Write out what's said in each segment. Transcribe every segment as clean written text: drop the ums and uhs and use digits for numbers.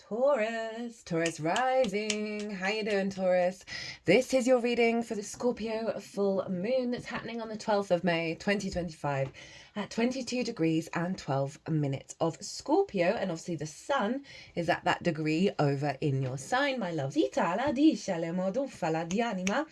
Taurus rising. How you doing, Taurus? This is your reading for the Scorpio full moon that's happening on the 12th of May 2025 at 22 degrees and 12 minutes of Scorpio, and obviously the sun is at that degree over in your sign, my loves. Itala di shalemodufala di anima.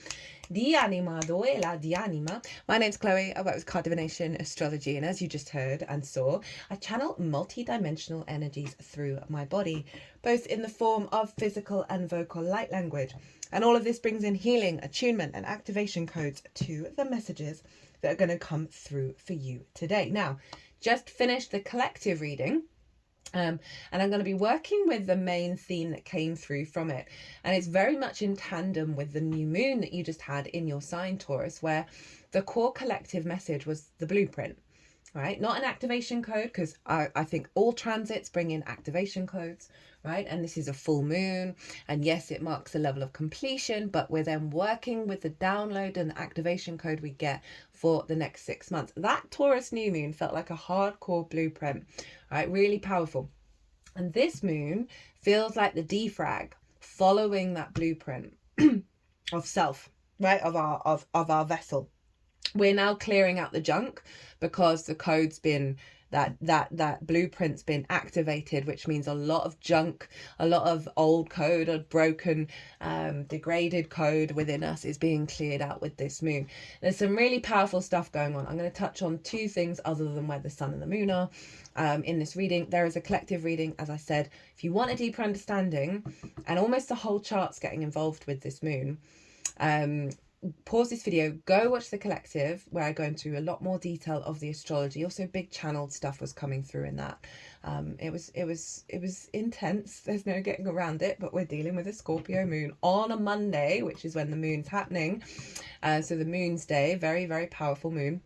Di anima doela di anima. My name's Chloe. I work with card divination, astrology, and as you just heard and saw, I channel multi-dimensional energies through my body, both in the form of physical and vocal light language. And all of this brings in healing, attunement, and activation codes to the messages that are going to come through for you today. Now, just finished the collective reading. And I'm going to be working with the main theme that came through from it. And it's very much in tandem with the new moon that you just had in your sign, Taurus, where the core collective message was the blueprint, right? Not an activation code, because I think all transits bring in activation codes, right? And this is a full moon. And yes, it marks a level of completion, but we're then working with the download and the activation code we get for the next 6 months. That Taurus new moon felt like a hardcore blueprint, right? Really powerful. And this moon feels like the defrag following that blueprint of self, right? Of our vessel. We're now clearing out the junk because the code's been that blueprint's been activated, which means a lot of junk, a lot of old code, or broken, degraded code within us is being cleared out with this moon. There's some really powerful stuff going on. I'm going to touch on two things other than where the sun and the moon are in this reading. There is a collective reading, as I said. If you want a deeper understanding, and almost the whole chart's getting involved with this moon, pause this video, go watch the collective where I go into a lot more detail of the astrology. Also big channeled stuff was coming through in that. It was intense. There's no getting around it, but we're dealing with a Scorpio moon on a Monday, which is when the moon's happening. So the moon's day, very, very powerful moon.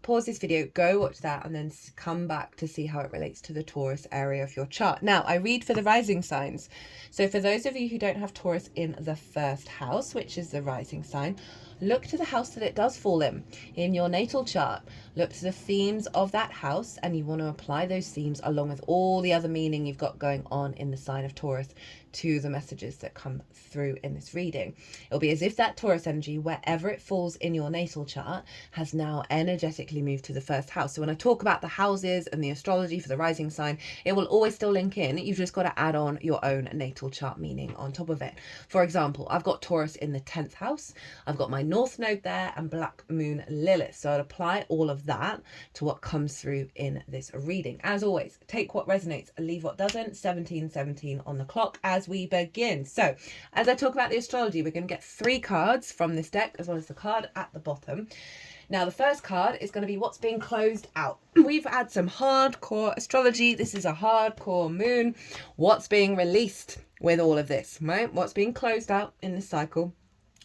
Pause this video, go watch that, and then come back to see how it relates to the Taurus area of your chart. Now, I read for the rising signs. So for those of you who don't have Taurus in the first house, which is the rising sign, look to the house that it does fall in your natal chart. Look to the themes of that house, and you want to apply those themes along with all the other meaning you've got going on in the sign of Taurus to the messages that come through in this reading. It'll be as if that Taurus energy, wherever it falls in your natal chart, has now energetically moved to the first house. So when I talk about the houses and the astrology for the rising sign, it will always still link in. You've just got to add on your own natal chart meaning on top of it. For example, I've got Taurus in the 10th house. I've got my North Node there and Black Moon Lilith. So I'd apply all of that to what comes through in this reading. As always, take what resonates, leave what doesn't. 17:17 on the clock as we begin. So as I talk about the astrology, we're going to get 3 cards from this deck, as well as the card at the bottom. Now, the first card is going to be what's being closed out. We've had some hardcore astrology. This is a hardcore moon. What's being released with all of this, right? What's being closed out in this cycle?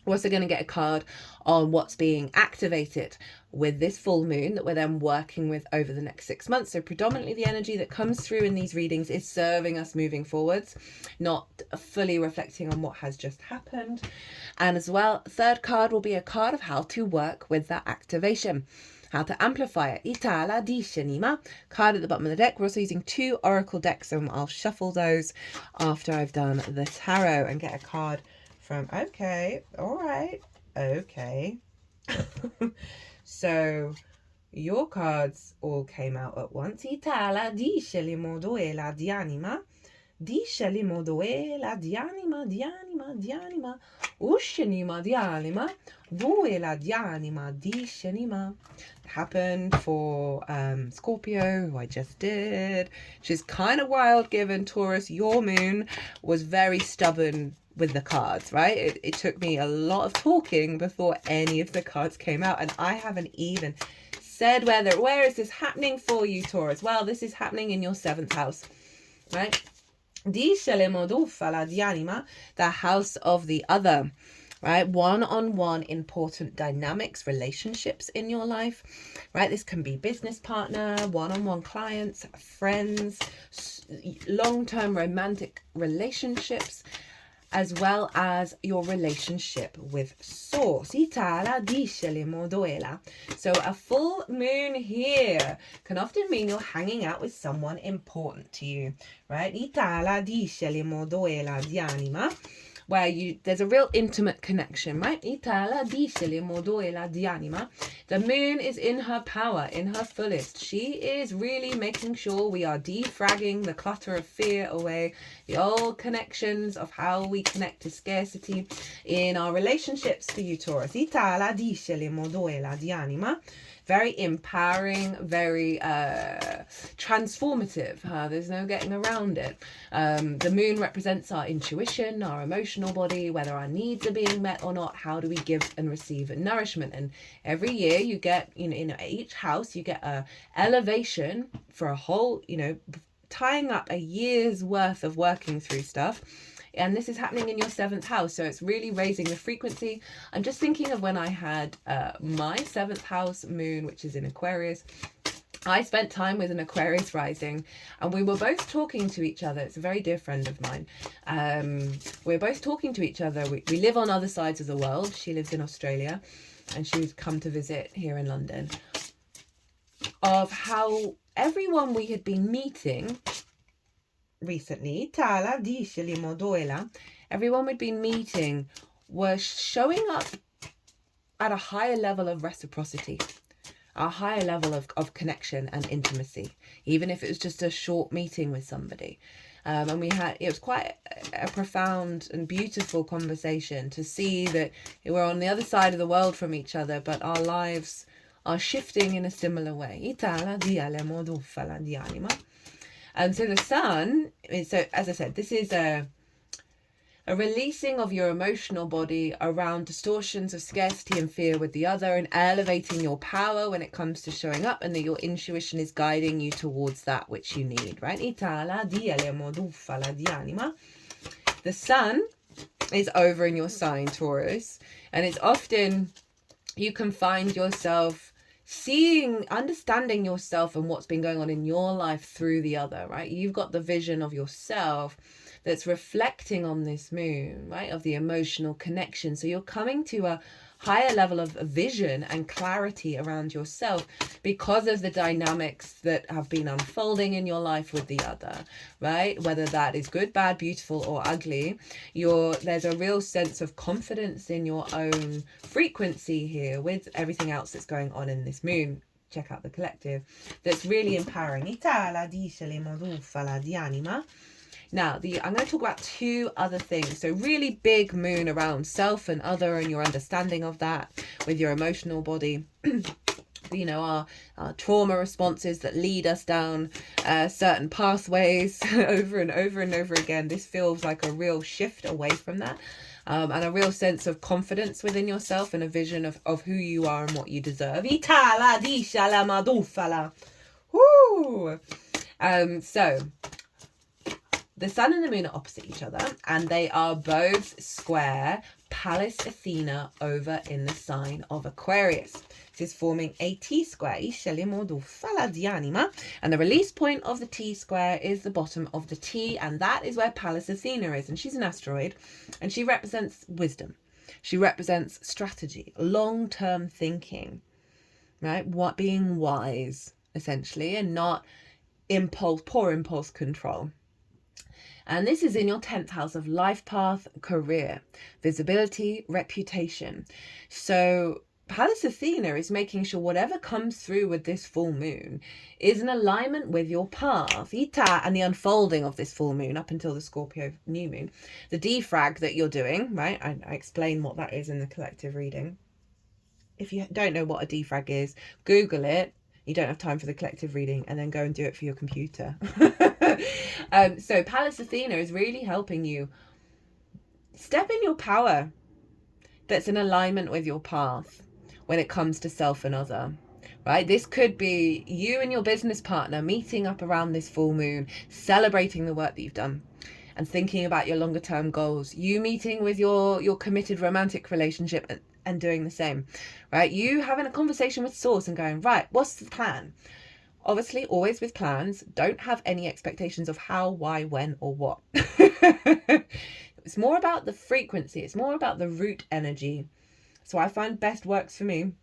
We're also going to get a card on what's being activated with this full moon that we're then working with over the next 6 months. So predominantly the energy that comes through in these readings is serving us moving forwards, not fully reflecting on what has just happened. And as well, third card will be a card of how to work with that activation, how to amplify it. Itala di shenima, card at the bottom of the deck. We're also using 2 oracle decks, and I'll shuffle those after I've done the tarot and get a card from, okay, all right, okay. So your cards all came out at once. Itala di scelimodoela di anima, di scelimodoela di anima, di anima, di anima, uscenima di anima, doela di anima, di scenima. Happened for Scorpio, who I just did, which is kind of wild given Taurus, your moon was very stubborn with the cards, right? It took me a lot of talking before any of the cards came out, and I haven't even said where is this happening for you, Taurus? Well, this is happening in your 7th house, right? Di scelimodufala di anima, the house of the other, right? One-on-one important dynamics, relationships in your life, right? This can be business partner, one-on-one clients, friends, long-term romantic relationships. as well as your relationship with Source. Itala dishele modoela. So a full moon here can often mean you're hanging out with someone important to you, right? Itala dishele modoela di anima. Where there's a real intimate connection, right? Itala dishele modoela di anima. The moon is in her power, in her fullest. She is really making sure we are defragging the clutter of fear away, the old connections of how we connect to scarcity in our relationships for you, Taurus. Itala dishele modoela di anima. Very empowering, very transformative. There's no getting around it. The moon represents our intuition, our emotional body, whether our needs are being met or not. How do we give and receive nourishment? And every year you get, in each house, you get a elevation for a whole, tying up a year's worth of working through stuff. And this is happening in your 7th house, so it's really raising the frequency. I'm just thinking of when I had my 7th house moon, which is in Aquarius. I spent time with an Aquarius rising, and we were both talking to each other. It's a very dear friend of mine. We're both talking to each other. We live on other sides of the world. She lives in Australia, and she would come to visit here in London. Of how everyone we had been meeting recently, everyone we'd been meeting was showing up at a higher level of reciprocity, a higher level of connection and intimacy, even if it was just a short meeting with somebody. And it was quite a profound and beautiful conversation to see that we're on the other side of the world from each other, but our lives are shifting in a similar way. And so the sun, so as I said, this is a releasing of your emotional body around distortions of scarcity and fear with the other, and elevating your power when it comes to showing up, and that your intuition is guiding you towards that which you need, right? The sun is over in your sign, Taurus, and it's often you can find yourself understanding yourself and what's been going on in your life through the other, right? You've got the vision of yourself that's reflecting on this moon, right? Of the emotional connection. So you're coming to a higher level of vision and clarity around yourself because of the dynamics that have been unfolding in your life with the other, right? Whether that is good, bad, beautiful, or ugly, there's a real sense of confidence in your own frequency here with everything else that's going on in this moon. Check out the collective. That's really empowering. Now, I'm going to talk about 2 other things. So really big moon around self and other, and your understanding of that with your emotional body. Our trauma responses that lead us down certain pathways over and over and over again. This feels like a real shift away from that. And a real sense of confidence within yourself and a vision of who you are and what you deserve. Woo! So the sun and the moon are opposite each other, and they are both square Pallas Athena over in the sign of Aquarius. This is forming a T-square, and the release point of the T-square is the bottom of the T, and that is where Pallas Athena is, and she's an asteroid, and she represents wisdom. She represents strategy, long-term thinking, right? What being wise, essentially, and not poor impulse control. And this is in your 10th house of life path, career, visibility, reputation. So Pallas Athena is making sure whatever comes through with this full moon is in alignment with your path. And the unfolding of this full moon up until the Scorpio new moon. The defrag that you're doing, right? I explain what that is in the collective reading. If you don't know what a defrag is, Google it. You don't have time for the collective reading, and then go and do it for your computer. So Pallas Athena is really helping you step in your power that's in alignment with your path when it comes to self and other, right? This could be you and your business partner meeting up around this full moon, celebrating the work that you've done and thinking about your longer term goals. You meeting with your committed romantic relationship and doing the same, right? You having a conversation with Source and going, right, what's the plan? Obviously, always with plans. Don't have any expectations of how, why, when, or what. It's more about the frequency. It's more about the root energy. So I find best works for me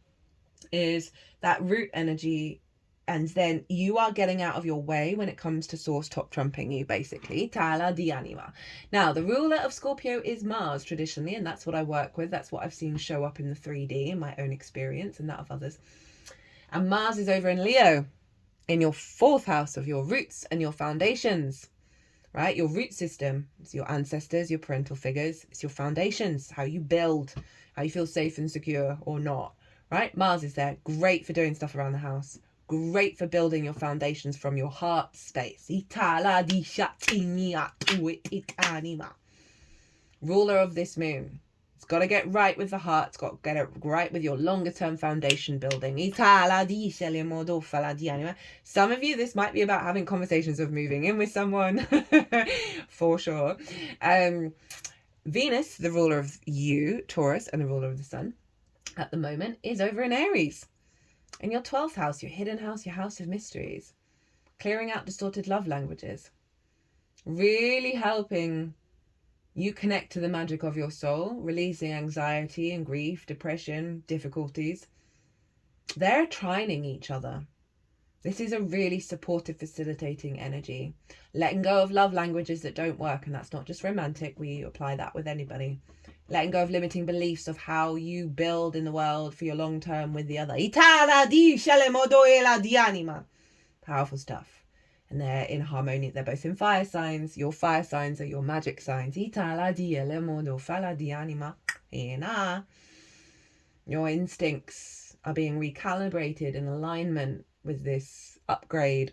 is that root energy, and then you are getting out of your way when it comes to source top trumping you, basically. Tala di anima. Now, the ruler of Scorpio is Mars traditionally, and that's what I work with. That's what I've seen show up in the 3D in my own experience and that of others. And Mars is over in Leo, in your 4th house of your roots and your foundations, right? Your root system. It's your ancestors, your parental figures. It's your foundations, how you build, how you feel safe and secure or not, right? Mars is there. Great for doing stuff around the house. Great for building your foundations from your heart space. Ruler of this moon. It's got to get right with the heart. It's got to get it right with your longer term foundation building. Some of you, this might be about having conversations of moving in with someone. For sure. Venus, the ruler of you, Taurus, and the ruler of the sun, at the moment, is over in Aries. In your 12th house, your hidden house, your house of mysteries. Clearing out distorted love languages. Really helping you connect to the magic of your soul, releasing anxiety and grief, depression, difficulties. They're trining each other. This is a really supportive, facilitating energy. Letting go of love languages that don't work, and that's not just romantic. We apply that with anybody. Letting go of limiting beliefs of how you build in the world for your long term with the other. Powerful stuff. And they're in harmony. They're both in fire signs. Your fire signs are your magic signs. Your instincts are being recalibrated in alignment with this upgrade.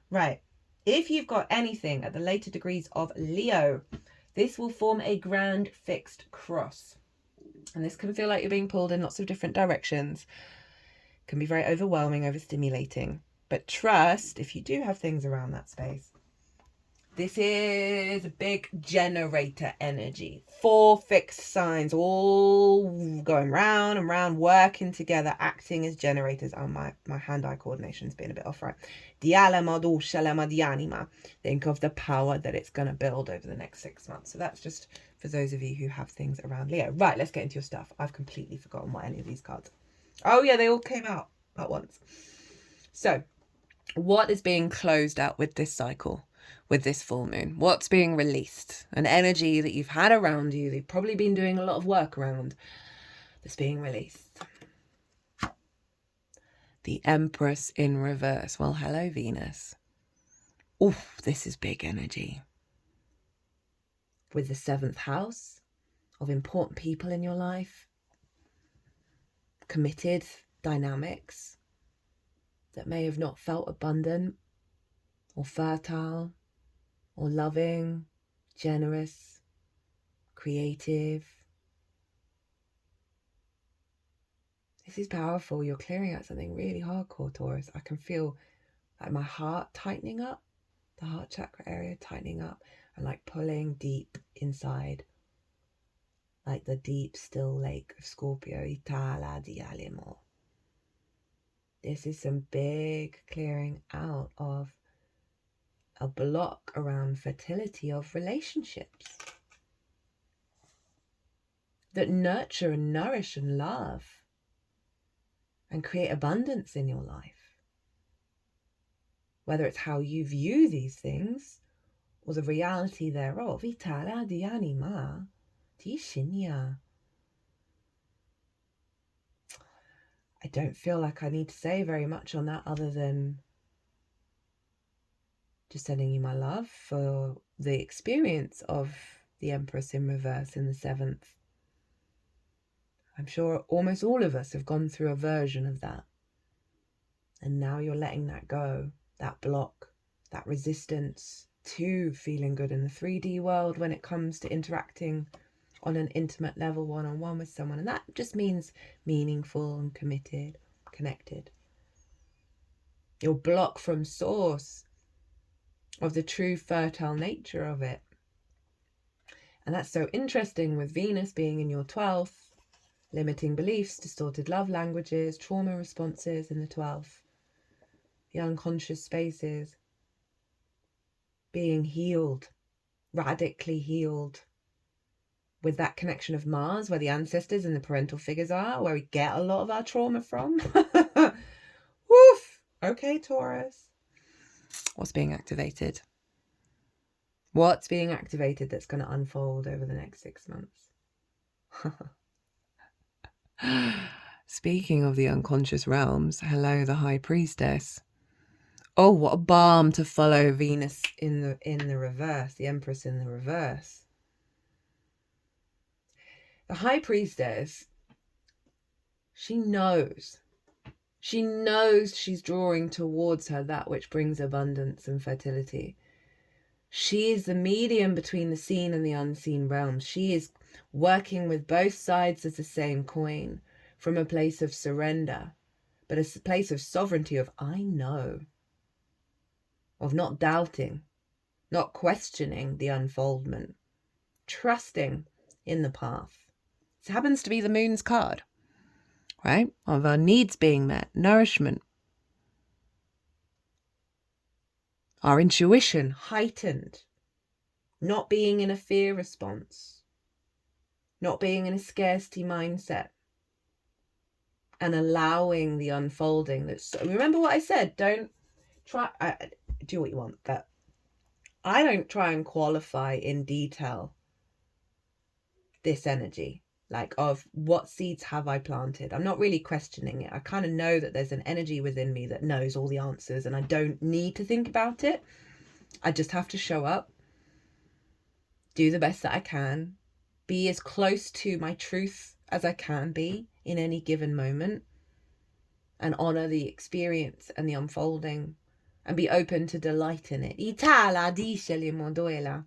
Right. If you've got anything at the later degrees of Leo, this will form a grand fixed cross. And this can feel like you're being pulled in lots of different directions. It can be very overwhelming, overstimulating. But trust, if you do have things around that space, this is a big generator energy. 4 fixed signs, all going round and round, working together, acting as generators. Oh, my hand-eye coordination's been a bit off, right? Think of the power that it's going to build over the next 6 months. So that's just for those of you who have things around Leo. Right, let's get into your stuff. I've completely forgotten what any of these cards. Oh, yeah, they all came out at once. So, what is being closed out with this cycle? With this full moon, what's being released? An energy that you've had around you, that you've probably been doing a lot of work around, that's being released. The Empress in reverse. Well, hello, Venus. Oof, this is big energy. With the 7th house of important people in your life, committed dynamics that may have not felt abundant or fertile, or loving, generous, creative. This is powerful. You're clearing out something really hardcore, Taurus. I can feel like my heart tightening up, the heart chakra area tightening up, and like pulling deep inside, like the deep, still lake of Scorpio. This is some big clearing out of a block around fertility of relationships that nurture and nourish and love and create abundance in your life. Whether it's how you view these things or the reality thereof. I don't feel like I need to say very much on that other than just sending you my love for the experience of the Empress in reverse in the 7th. I'm sure almost all of us have gone through a version of that. And now you're letting that go, that block, that resistance to feeling good in the 3D world when it comes to interacting on an intimate level, one-on-one with someone. And that just means meaningful and committed, connected. Your block from source of the true fertile nature of it. And that's so interesting with Venus being in your 12th, limiting beliefs, distorted love languages, trauma responses in the 12th, the unconscious spaces. being healed, radically healed, with that connection of Mars, where the ancestors and the parental figures are, where we get a lot of our trauma from. Woof! Okay, Taurus. What's being activated? What's being activated that's going to unfold over the next 6 months? Speaking of the unconscious realms, hello, the High Priestess. Oh, what a balm to follow Venus in the reverse, the Empress in the reverse. The High Priestess, she knows. She knows she's drawing towards her that which brings abundance and fertility. She is the medium between the seen and the unseen realms. She is working with both sides of the same coin from a place of surrender, but a place of sovereignty of I know, of not doubting, not questioning the unfoldment, trusting in the path. This happens to be the moon's card, right? Of our needs being met, nourishment, our intuition heightened, not being in a fear response, not being in a scarcity mindset, and allowing the unfolding. Remember what I said, don't try, do what you want, but I don't try and qualify in detail this energy. Like, of what seeds have I planted? I'm not really questioning it. I kind of know that there's an energy within me that knows all the answers, and I don't need to think about it. I just have to show up, do the best that I can, be as close to my truth as I can be in any given moment, and honor the experience and the unfolding, and be open to delight in it. Itala dice le mondoela.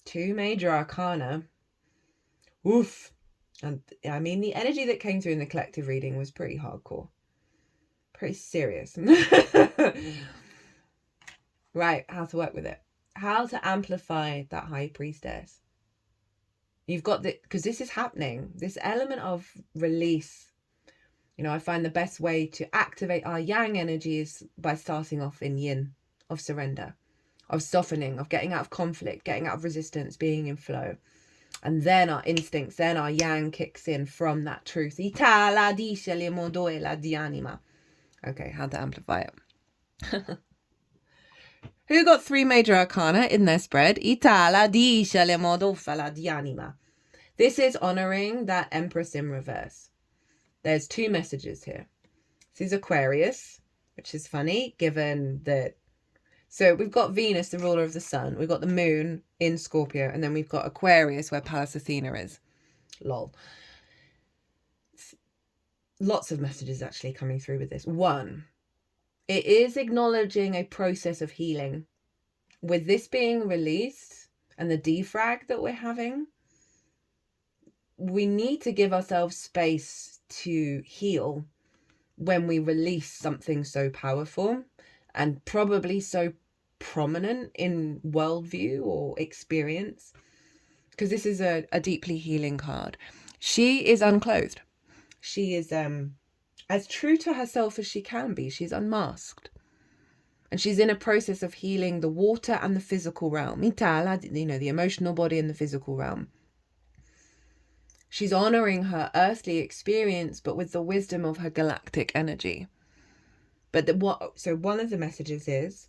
2 major arcana. Oof. And I mean, the energy that came through in the collective reading was pretty hardcore. Pretty serious. Right, how to work with it. How to amplify that High Priestess. You've got because this is happening. This element of release. You know, I find the best way to activate our yang energy is by starting off in yin, of surrender, of softening, of getting out of conflict, getting out of resistance, being in flow. And then our instincts, then our yang kicks in from that truth. Okay, how to amplify it. Who got 3 major arcana in their spread? This is honoring that Empress in reverse. There's 2 messages here. This is Aquarius, which is funny given that. So we've got Venus, the ruler of the sun. We've got the moon in Scorpio. And then we've got Aquarius, where Pallas Athena is. Lol. Lots of messages actually coming through with this. 1, it is acknowledging a process of healing. With this being released and the defrag that we're having, we need to give ourselves space to heal when we release something so powerful and probably so prominent in worldview or experience, because this is a deeply healing card. She is unclothed. She is as true to herself as she can be. She's unmasked. And she's in a process of healing the water and the physical realm. You know, the emotional body and the physical realm. She's honoring her earthly experience, but with the wisdom of her galactic energy. But so one of the messages is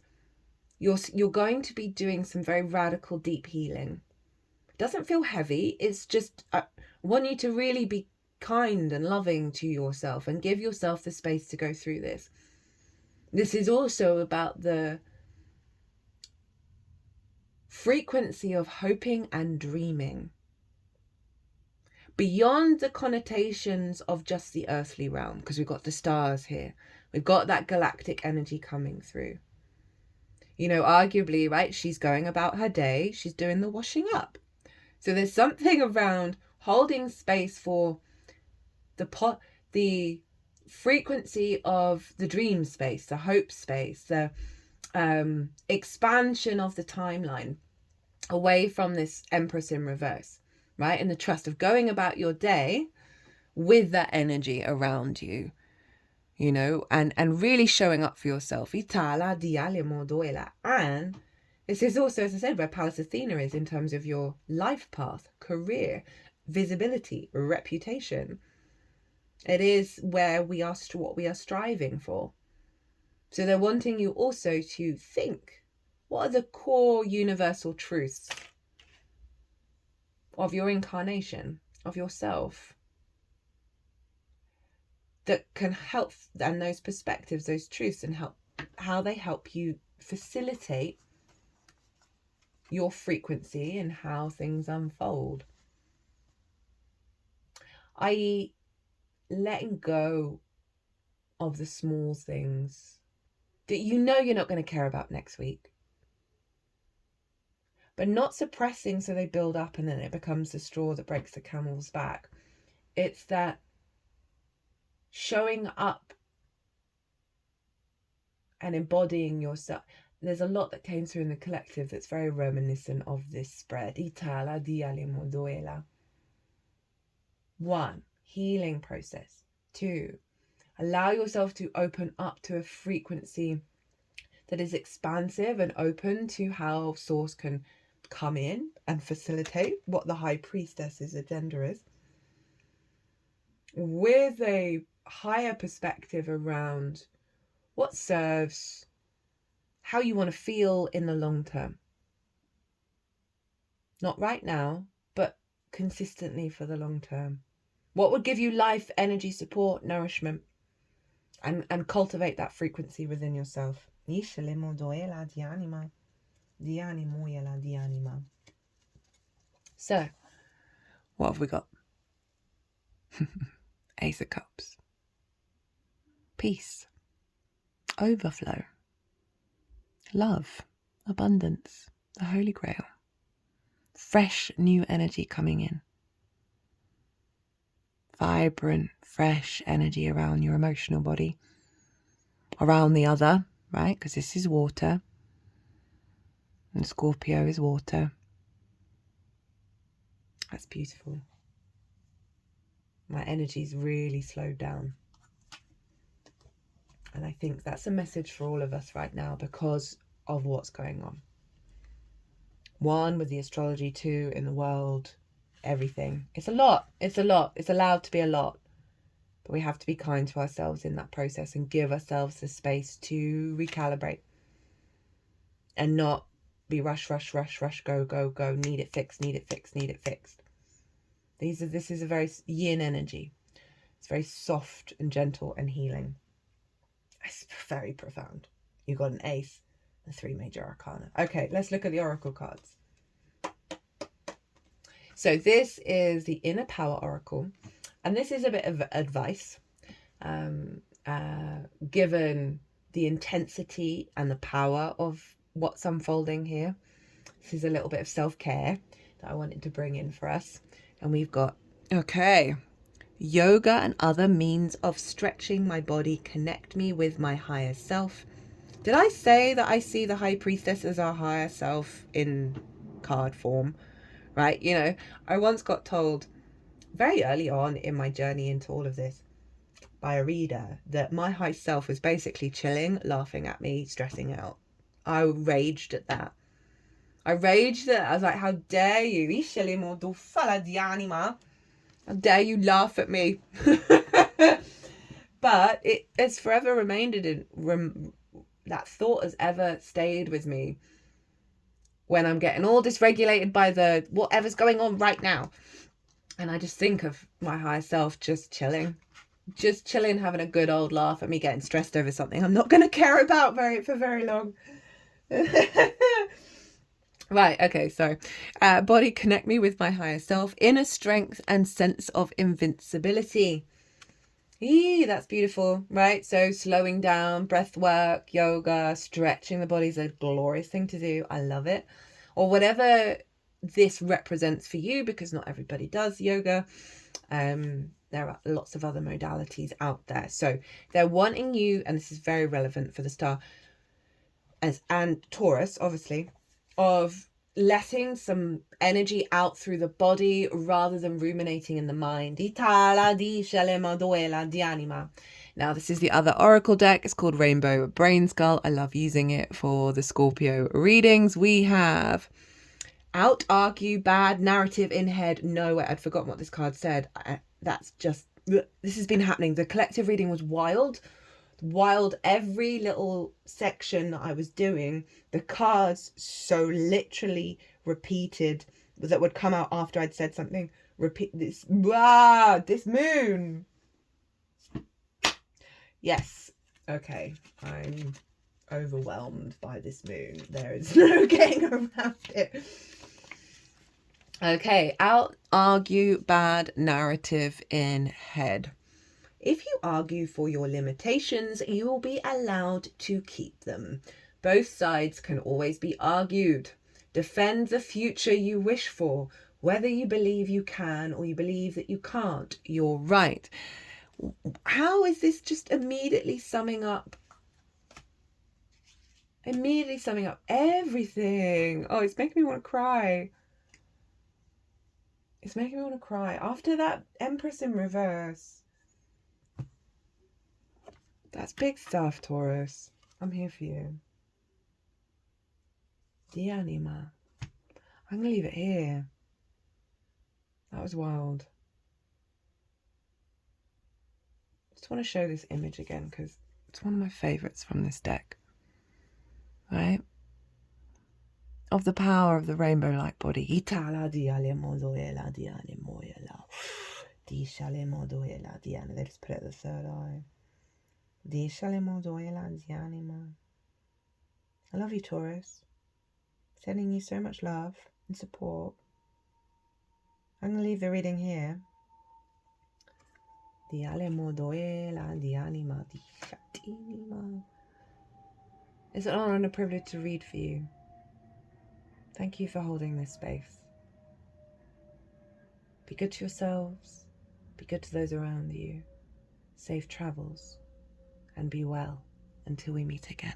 you're going to be doing some very radical, deep healing. It doesn't feel heavy. It's just I want you to really be kind and loving to yourself and give yourself the space to go through this. This is also about the frequency of hoping and dreaming. Beyond the connotations of just the earthly realm, because we've got the stars here. We've got that galactic energy coming through. You know, arguably, right, she's going about her day. She's doing the washing up. So there's something around holding space for the frequency of the dream space, the hope space, the expansion of the timeline away from this Empress in reverse, right? And the trust of going about your day with that energy around you, you know, and really showing up for yourself. And This is also, as I said, where Pallas Athena is in terms of your life path, career, visibility, reputation. It is where we are, what we are striving for. So they're wanting you also to think, what are the core universal truths of your incarnation, of yourself, that can help, and those perspectives, those truths, and how they help you facilitate your frequency and how things unfold. I.e., letting go of the small things that you know you're not going to care about next week, but not suppressing so they build up and then it becomes the straw that breaks the camel's back. It's that showing up and embodying yourself. There's a lot that came through in the collective that's very reminiscent of this spread. One, healing process. Two, allow yourself to open up to a frequency that is expansive and open to how source can come in and facilitate what the high priestess's agenda is, with a higher perspective around what serves, how you want to feel in the long term. Not right now, but consistently for the long term. What would give you life, energy, support, nourishment, and cultivate that frequency within yourself. So, what have we got? Ace of Cups. Peace. Overflow. Love. Abundance. The Holy Grail. Fresh new energy coming in. Vibrant, fresh energy around your emotional body. Around the other, right? Because this is water. And Scorpio is water. That's beautiful. My energy's really slowed down. And I think that's a message for all of us right now because of what's going on. One, with the astrology. Two, in the world. Everything. It's a lot. It's a lot. It's allowed to be a lot. But we have to be kind to ourselves in that process and give ourselves the space to recalibrate. And not be rush, go, need it fixed. This is a very yin energy. It's very soft and gentle and healing. It's very profound. You've got an ace, the 3 major arcana. Okay, let's look at the oracle cards. So this is the Inner Power Oracle. And this is a bit of advice, given the intensity and the power of what's unfolding here. This is a little bit of self-care that I wanted to bring in for us. And we've got, okay, yoga and other means of stretching my body connect me with my higher self. Did I say that I see the High Priestess as our higher self in card form? Right? You know, I once got told very early on in my journey into all of this by a reader that my high self was basically chilling, laughing at me, stressing out. I raged at that. I was like, how dare you? How dare you laugh at me? But it's forever remained that thought has ever stayed with me when I'm getting all dysregulated by the whatever's going on right now. And I just think of my higher self just chilling, having a good old laugh at me getting stressed over something I'm not going to care about for very long. Right, okay, so body connect me with my higher self, inner strength and sense of invincibility. That's beautiful, right? So slowing down, breath work, yoga, stretching the body is a glorious thing to do. I love it. Or whatever this represents for you, because not everybody does yoga. There are lots of other modalities out there. So they're wanting you, and this is very relevant for the star and Taurus, obviously, of letting some energy out through the body rather than ruminating in the mind. Now, this is the other Oracle deck. It's called Rainbow Brainskull. I love using it for the Scorpio readings. We have out, argue, bad, narrative, in head. No, I'd forgotten what this card said. That's just, this has been happening. The collective reading was wild. Every little section that I was doing, the cards so literally repeated that would come out after I'd said something. Repeat this. Wow, this moon. Yes. Okay. I'm overwhelmed by this moon. There is no getting around it. Okay. Out, argue, bad, narrative, in head. If you argue for your limitations, you will be allowed to keep them. Both sides can always be argued. Defend the future you wish for, whether you believe you can or you believe that you can't. You're right. How is this just immediately summing up everything? Oh, it's making me want to cry. It's making me want to cry. After that Empress in reverse. That's big stuff, Taurus. I'm here for you. The anima. I'm going to leave it here. That was wild. Just want to show this image again because it's one of my favourites from this deck. Right? Of the power of the rainbow-like body. They just put it at the third eye. I love you, Taurus. Sending you so much love and support. I'm going to leave the reading here. It's an honor and a privilege to read for you. Thank you for holding this space. Be good to yourselves. Be good to those around you. Safe travels. And be well until we meet again.